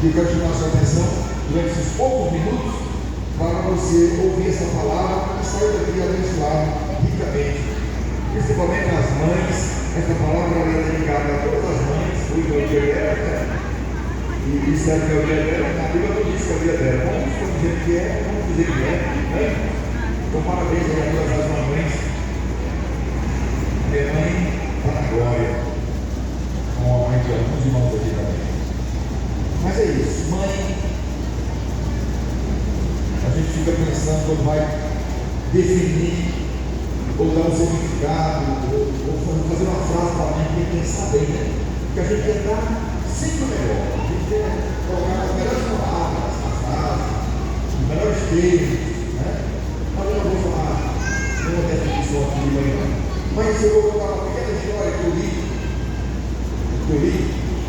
E eu quero chamar a sua atenção durante esses poucos minutos para você ouvir essa palavra e sair daqui abençoado ricamente. Principalmente as mães. Essa palavra é dedicada a todas as mães. Hoje é o dia dela, né? E isso é o dia dela. A Bíblia não diz que é o dia dela. Vamos dizer que é, vamos dizer que é, né? Então parabéns aí a todas as mamães. Minha mãe está na glória. Com a mãe de alguns irmãos aqui também. Mas é isso, mãe. A gente fica pensando quando vai definir ou dar um significado ou fazer uma frase para a mãe, tem que pensar bem, né? Porque a gente quer dar sempre o melhor, a gente quer colocar as melhores palavras, as frases, os melhores termos, né? Mas eu não vou falar nenhuma definição aqui de mãe, não. Mas eu vou contar uma pequena história que eu li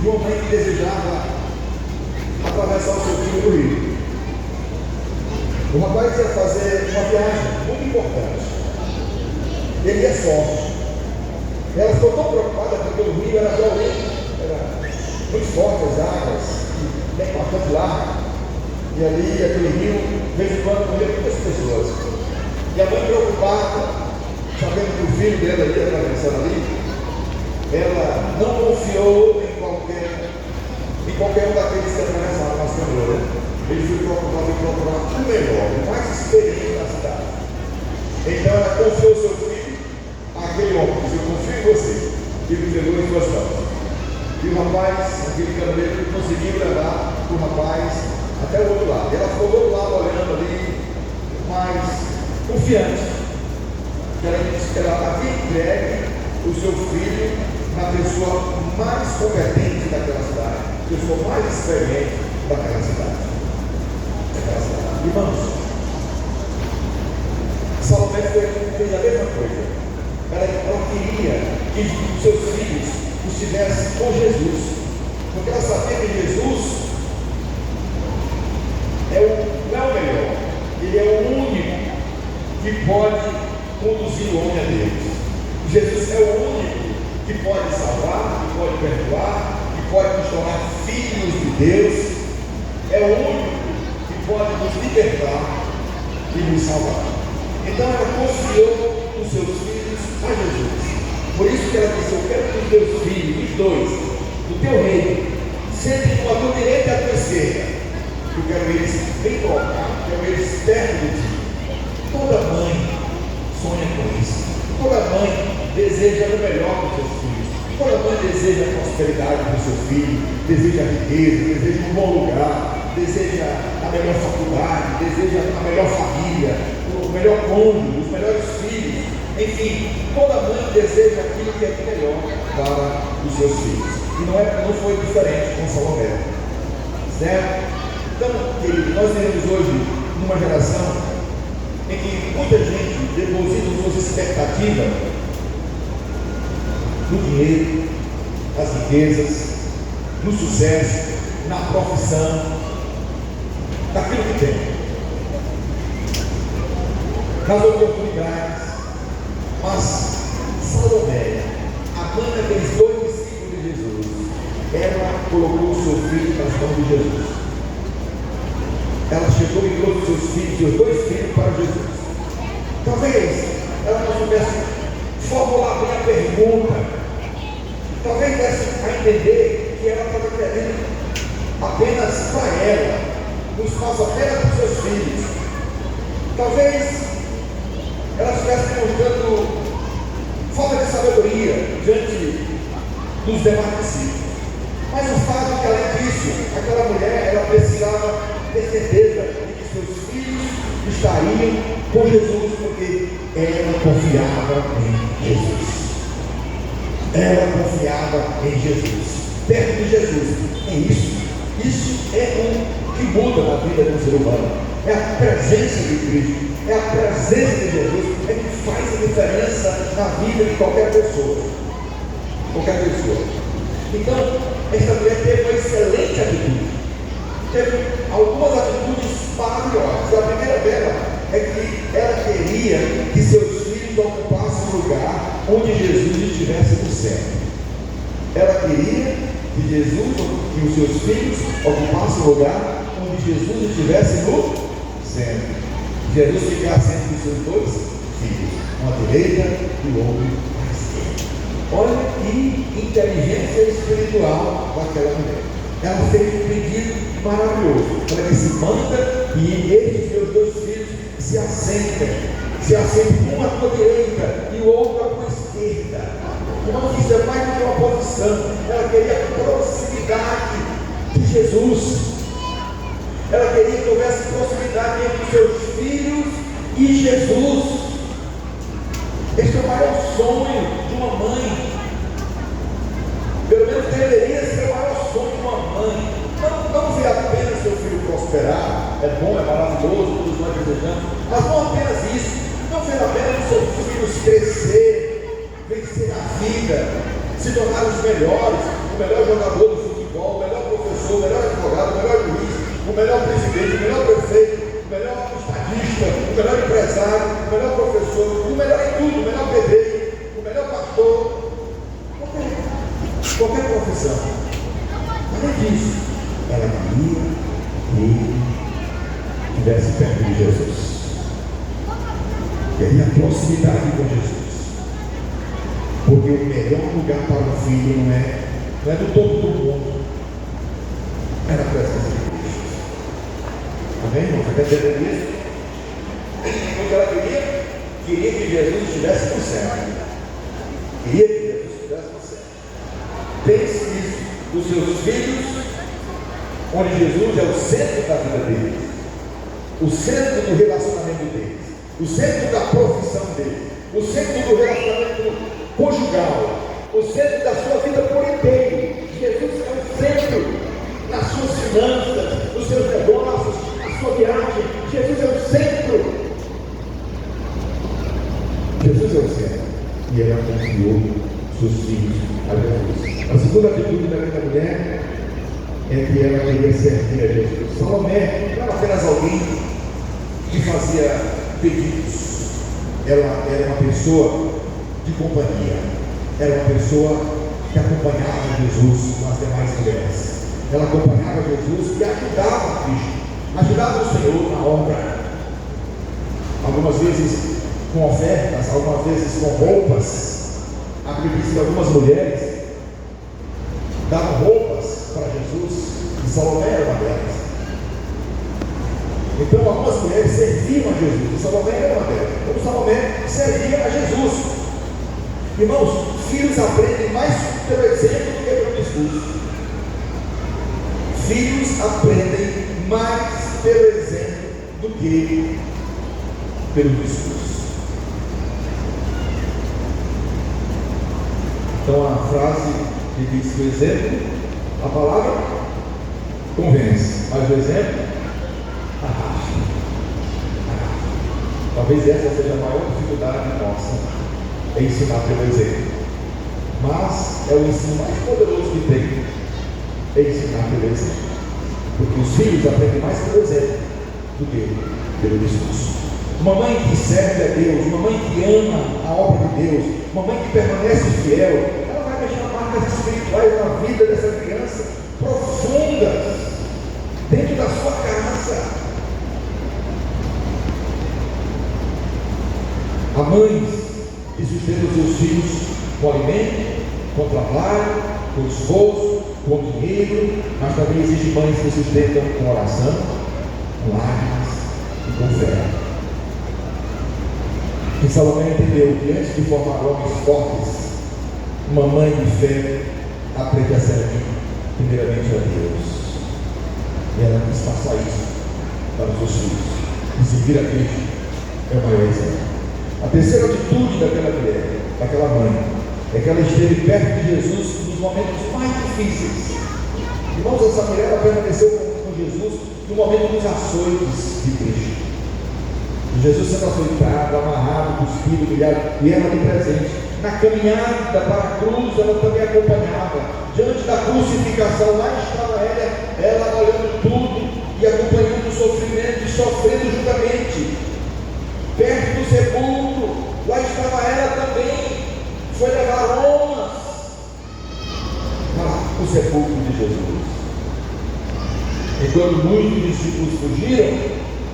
de uma mãe que desejava atravessar o seu filho no rio. O rapaz ia fazer uma viagem muito importante. Ele ia só. Ela ficou tão preocupada porque o rio era violento, era muito forte as águas, bastante largo. E ali, aquele rio, de vez em quando, morria muitas pessoas. E a mãe preocupada, sabendo que o filho dela ali, atravessando ali, ela não confiou em qualquer um daqueles que atravessaram a Senhora. Ele foi preocupado em procurar o melhor, o mais experiente da cidade. Então ela confiou seu filho àquele homem, disse: eu confio em você, e me entregou em suas mãos. E o rapaz, aquele caminhoneiro, conseguiu levar o rapaz até o outro lado. E ela ficou do outro lado olhando ali, mais confiante, que ela havia entregue o seu filho na pessoa mais competente daquela cidade, a pessoa mais experiente daquela cidade. Irmãos, Salomé fez a mesma coisa. Ela queria que seus filhos estivessem com Jesus, porque ela sabia que Jesus não é o melhor, ele é o único que pode conduzir o homem a Deus. Jesus é o único que pode salvar, que pode perdoar, que pode nos tornar filhos de Deus. É o único que pode nos libertar e nos salvar. Então ela confiou os seus filhos a Jesus. Por isso que ela disse: eu quero que os teus filhos, os dois, do teu reino, sentem com a tua direita e a tua esquerda. Eu quero eles bem colocados, quero eles perto de ti. Toda mãe sonha com isso. Toda mãe deseja o melhor para os seus filhos. Toda mãe deseja a prosperidade para o seu filho, deseja a riqueza, deseja um bom lugar, deseja a melhor faculdade, deseja a melhor família, o melhor cônjuge, os melhores filhos. Enfim, toda mãe deseja aquilo que é melhor para os seus filhos. E não foi diferente com Salomé. Certo? Então, querido, nós vivemos hoje numa geração em que muita gente deposita suas expectativas no dinheiro, nas riquezas, no sucesso, na profissão, naquilo que tem, nas oportunidades. Mas Salomé, a mãe daqueles dois discípulos de Jesus, ela colocou o seu filho nas mãos de Jesus. Ela chegou e trouxe seus filhos, seus dois filhos, para Jesus. Talvez ela não soubesse formular bem a pergunta, talvez desse a entender que ela estava querendo apenas para ela, no espaço apenas para os seus filhos. Talvez ela estivesse demonstrando falta de sabedoria diante dos demais discípulos. Mas o fato é que, além disso, aquela mulher, ela precisava ter certeza de que seus filhos estariam com Jesus, porque ela confiava em Jesus. Ela confiava em Jesus, perto de Jesus. É isso é o que muda na vida do ser humano. É a presença de Cristo, é a presença de Jesus, é que faz a diferença na vida de qualquer pessoa. Então, esta mulher teve uma excelente atitude, teve algumas atitudes maravilhosas. A primeira dela é que ela queria que seus filhos ocupassem o lugar onde Jesus estivesse no céu. Ela queria que Jesus que os seus filhos ocupassem o lugar onde Jesus estivesse no centro. Jesus ficasse entre os seus dois filhos, um à direita e o outro à esquerda. Olha que inteligência espiritual daquela mulher. Ela fez um pedido maravilhoso. Ela disse: manda que estes meus dois filhos se assentem um à tua direita e o outro à tua esquerda. Irmãos, isso é mais do que uma posição. Ela queria proximidade de Jesus. Ela queria que houvesse proximidade entre os seus filhos e Jesus. Este é o maior sonho de uma mãe. Pelo menos deveria ser o maior sonho de uma mãe. Não ver apenas seu filho prosperar. É bom, é maravilhoso, todos nós desejamos. Mas não apenas isso. Não ver apenas os seus filhos crescer, vencer a vida, se tornar os melhores, o melhor jogador do futebol, o melhor professor, o melhor advogado, o melhor juiz, o melhor presidente, o melhor prefeito, o melhor estadista, o melhor empresário, o melhor professor, o melhor em tudo, o melhor pedreiro, o melhor pastor, qualquer profissão. Além disso, ela queria que ele estivesse perto de Jesus. Queria proximidade com Jesus. Porque o melhor lugar para o filho não é do topo do mundo, é na presença de Cristo. Amém, irmão? Você está entendendo isso? O que ela queria que Jesus estivesse no céu. Queria que Jesus estivesse no céu. Pense nisso, os seus filhos, onde Jesus é o centro da vida deles, o centro do relacionamento deles, o centro da profissão deles, o centro do relacionamento conjugal, o centro da sua vida por inteiro. Jesus é o centro nas suas finanças, nos seus negócios, na sua viagem. Jesus é o centro. Jesus é o centro. E ela confiou seus filhos a Jesus. A segunda atitude daquela mulher é que ela queria servir a Jesus. Salomé não era apenas alguém que fazia pedidos. Ela era uma pessoa de companhia. Era uma pessoa que acompanhava Jesus com as demais mulheres. Ela acompanhava Jesus e ajudava Cristo, ajudava o Senhor na obra. Algumas vezes com ofertas, algumas vezes com roupas. A Bíblia diz que algumas mulheres davam roupas para Jesus, e Salomé era uma delas. Então algumas mulheres serviam a Jesus, e Salomé era uma delas. Então Salomé servia a Jesus. Irmãos, filhos aprendem mais pelo exemplo do que pelo discurso. Filhos aprendem mais pelo exemplo do que pelo discurso. Então a frase que diz que o exemplo, a palavra convence, mas o exemplo arrasta. Talvez essa seja a maior dificuldade nossa, é ensinar pelo exemplo. Mas é o ensino mais poderoso que tem, é ensinar pelo exemplo. Porque os filhos aprendem mais pelo exemplo do que pelo discurso. Uma mãe que serve a Deus, uma mãe que ama a obra de Deus, uma mãe que permanece fiel, ela vai deixar marcas espirituais na vida dessa criança, profundas, dentro da sua casa. Há mães que sustentam seus filhos com alimento, com trabalho, com esforço, com dinheiro, mas também existem mães que sustentam com oração, com lágrimas e com fé. E Salomé entendeu que antes de formar homens fortes, uma mãe de fé aprende a servir primeiramente a Deus. E ela quis passar isso para os seus filhos. E servir a Cristo é o maior exemplo. A terceira atitude daquela mulher, daquela mãe, é que ela esteve perto de Jesus nos momentos mais difíceis. Irmãos, essa mulher ela permaneceu com Jesus no momento dos açoites de Cristo. Jesus sendo açoitado, amarrado, cuspido, humilhado, e ela ali presente. Na caminhada para a cruz, ela também acompanhava. Diante da crucificação, lá estava ela olhando tudo e acompanhando o sofrimento e sofrendo juntamente. Perto do sepulcro, lá estava ela também. Foi levar aromas para o sepulcro de Jesus. E quando muitos discípulos fugiram,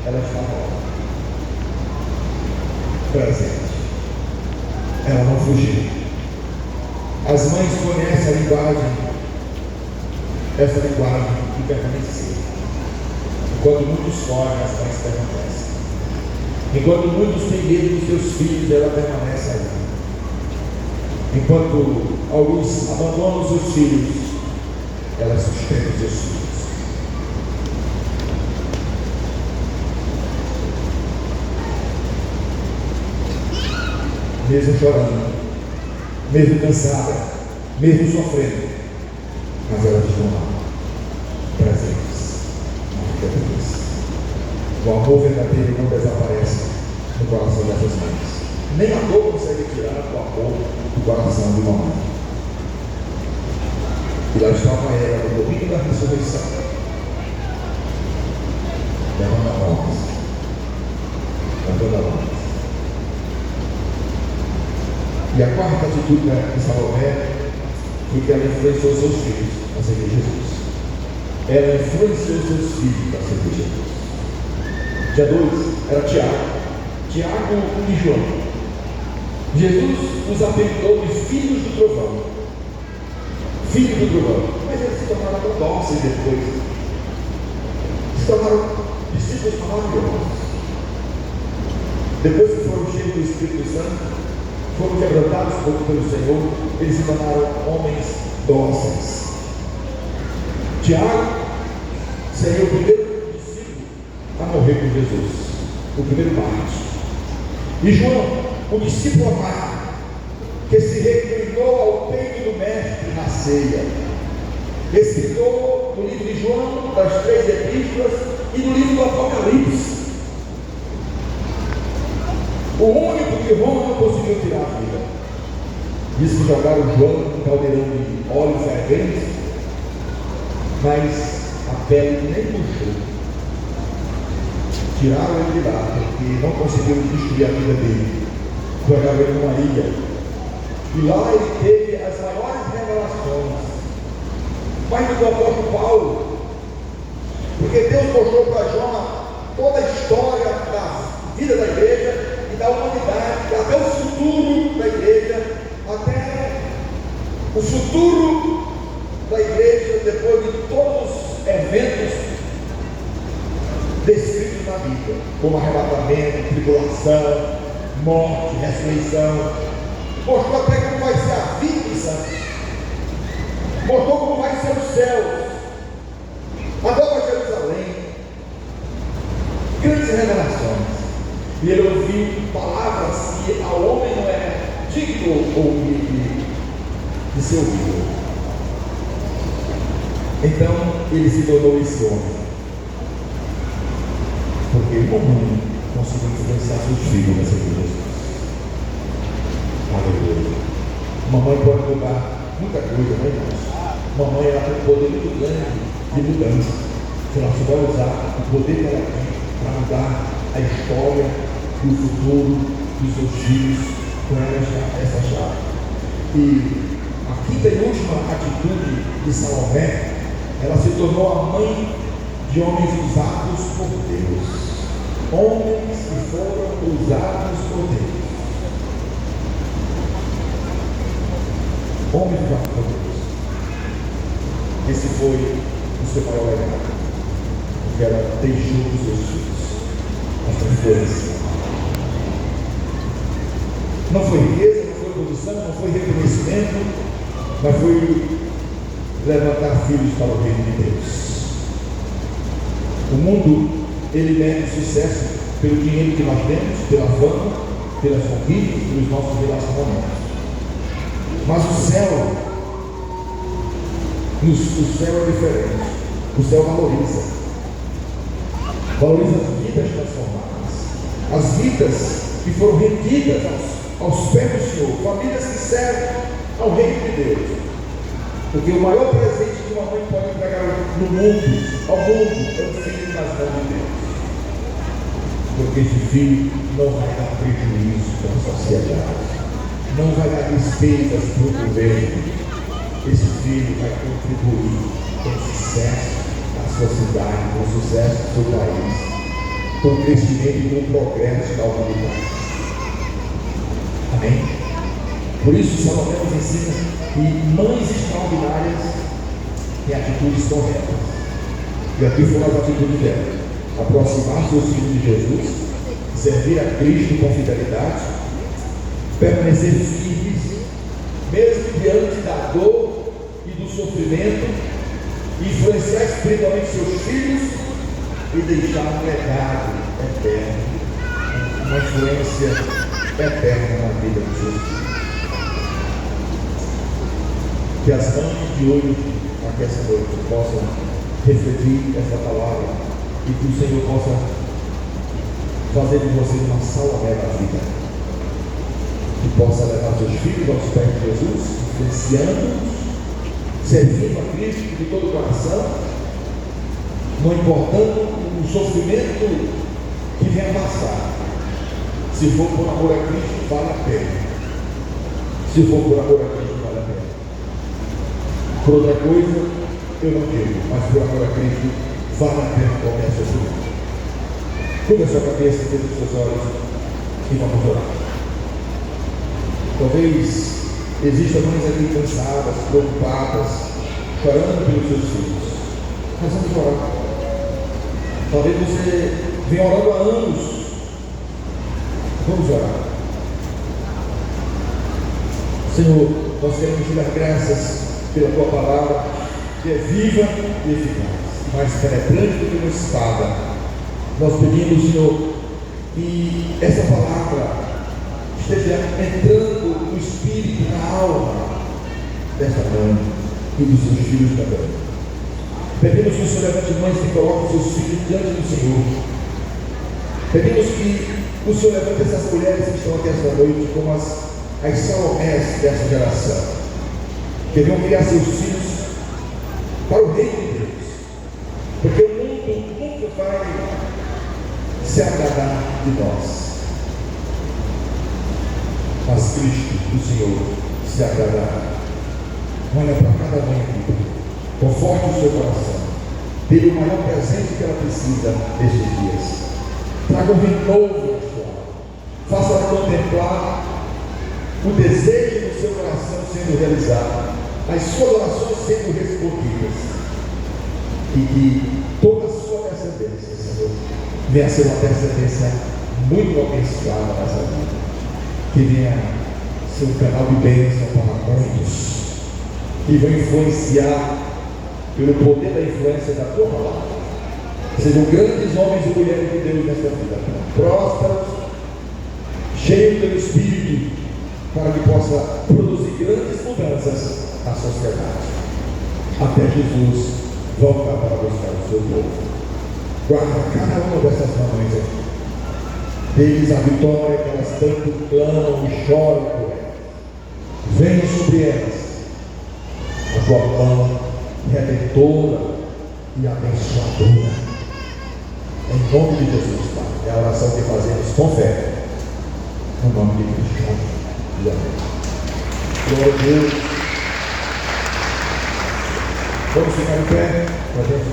ela estava lá, presente. Ela não fugiu. As mães conhecem a linguagem, essa linguagem de permanecer. Enquanto muitos fogem, as mães permanecem. Enquanto muitos têm medo dos seus filhos, ela permanece ali. Enquanto alguns abandonam os seus filhos, ela sustenta os seus filhos. Mesmo chorando, mesmo cansada, mesmo sofrendo, mas elas estão lá, presentes, na vida deles. O amor verdadeiro não desaparece no coração dessas mães. Nem a dor consegue tirar o amor do coração de uma mãe. E lá estava ela no domingo da ressurreição, levando a mão, levando a mão. E a quarta atitude de Salomé foi que ela influenciou seus filhos a seguir Jesus. Ela influenciou seus filhos a seguir Jesus. Dia 2 era Tiago e João. Jesus os apelidou de filhos do trovão. Filhos do trovão. Mas eles se tornaram tão dóceis depois. Se tornaram discípulos maravilhosos. Depois que foram cheios do Espírito Santo, foram quebrantados pelo Senhor, eles se tornaram homens dóceis. Tiago seria o primeiro discípulo a morrer com Jesus, o primeiro mártir. E João, o discípulo amado, que se reclinou ao peito do mestre na ceia, escritor no livro de João, das 3 epístolas e no livro do Apocalipse. O único que Roma não conseguiu tirar a vida. Diz que jogaram João num caldeirão de óleo fervente, mas a pele nem puxou. Tiraram ele de lá, porque não conseguiram destruir a vida dele. Jogaram ele numa ilha. E lá ele teve as maiores revelações. Mais do que o apóstolo Paulo. Porque Deus mostrou para João toda a história da vida da igreja, da humanidade, até o futuro da igreja, até o futuro da igreja, depois de todos os eventos descritos na Bíblia, como arrebatamento, tribulação, morte, ressurreição. Mostrou até como vai ser a vida dos santos, mostrou como vai ser os céus, a nova Jerusalém, grandes revelações. E ele ouviu palavras que ao homem não é digno ouvir de ser ouvido. Então ele se tornou esse homem, porque uma mãe conseguiu influenciar seus filhos nessa vida. Aleluia. Uma mãe pode mudar muita coisa, não é isso? Uma mãe ela tem um poder muito grande de mudança. Se ela souber usar o poder que ela tem para mudar a história do futuro dos seus filhos com essa chave. E a quinta e última atitude de Salomé, ela se tornou a mãe de homens usados por Deus. Homens que foram usados por Deus. Homens usados por Deus. Esse foi o seu maior legado, porque ela deixou os seus filhos essa influência. Não foi riqueza, não foi posição, não foi reconhecimento, mas foi levantar filhos para o reino de Deus. O mundo, ele mede sucesso pelo dinheiro que nós temos, pela fama, pelas conquistas, pelos nossos relacionamentos. Mas o céu é diferente. O céu valoriza as vidas transformadas, as vidas que foram rendidas aos pés do Senhor, famílias que servem ao reino de Deus. Porque o maior presente que uma mãe pode entregar ao mundo é o filho nas mãos de Deus. Porque esse filho não vai dar prejuízo para a sociedade, não vai dar despesas para o governo. Esse filho vai contribuir com o sucesso da sua cidade, com o sucesso do seu país, com o crescimento e com o progresso da humanidade. Amém? Por isso, Salomão nos ensina que mães extraordinárias têm atitudes corretas. E aqui foram as atitudes dela: aproximar seus filhos de Jesus, servir a Cristo com fidelidade, permanecer firmes, mesmo diante da dor e do sofrimento, influenciar espiritualmente seus filhos e deixar um legado eterno, uma influência eterna na vida dos seus filhos. Que as mães de olho aqui essa noite possam refletir essa palavra e que o Senhor possa fazer de você uma Salomé da vida, que possa levar seus filhos aos pés de Jesus, influenciando-os, servindo a Cristo de todo o coração, não importando o sofrimento que venha passar. Se for por amor a Cristo, vale a pena. Se for por amor a Cristo, vale a pena. Por outra coisa, eu não digo, mas por amor a Cristo, vale a pena qualquer sofrimento. Cubra a sua cabeça, feche os seus olhos e vamos orar. Talvez existam mães aqui cansadas, preocupadas, chorando pelos seus filhos. Nós vamos orar. Talvez você venha orando há anos. Vamos orar. Senhor, nós queremos te dar graças pela tua palavra, que é viva e eficaz, mais penetrante do que uma espada. Nós pedimos, Senhor, que essa palavra esteja entrando no espírito, na alma desta mãe e dos seus filhos também. Pedimos que o Senhor levante mães que coloquem seus filhos diante do Senhor. Pedimos que o Senhor levante essas mulheres que estão aqui esta noite como as Salomés dessa geração, que vão criar seus filhos para o reino de Deus, porque o mundo nunca vai se agradar de nós, mas Cristo, o Senhor, se agradará. Olha para cada mãe aqui, conforte o seu coração, dê o maior presente que ela precisa nestes dias. Traga um renovo na sua alma, faça-la contemplar o desejo do seu coração sendo realizado, as suas orações sendo respondidas, e que toda a sua descendência, Senhor, venha a ser uma descendência muito abençoada nessa vida, que venha ser um canal de bênção para muitos, que vão influenciar pelo poder da influência da tua palavra. Sejam grandes homens e mulheres de Deus nesta vida, prósperos, cheios do Espírito, para que possa produzir grandes mudanças na sociedade, até Jesus voltar para buscar o seu povo. Guarda cada uma dessas mamães aqui, dê-lhes a vitória que elas tanto clamam e choram por elas. Venha sobre elas a tua mão redentora e abençoadora, em nome de Jesus, Pai. É a oração que fazemos com fé, no nome de Cristo. Glória a Deus. Vamos ficar em pé para a gente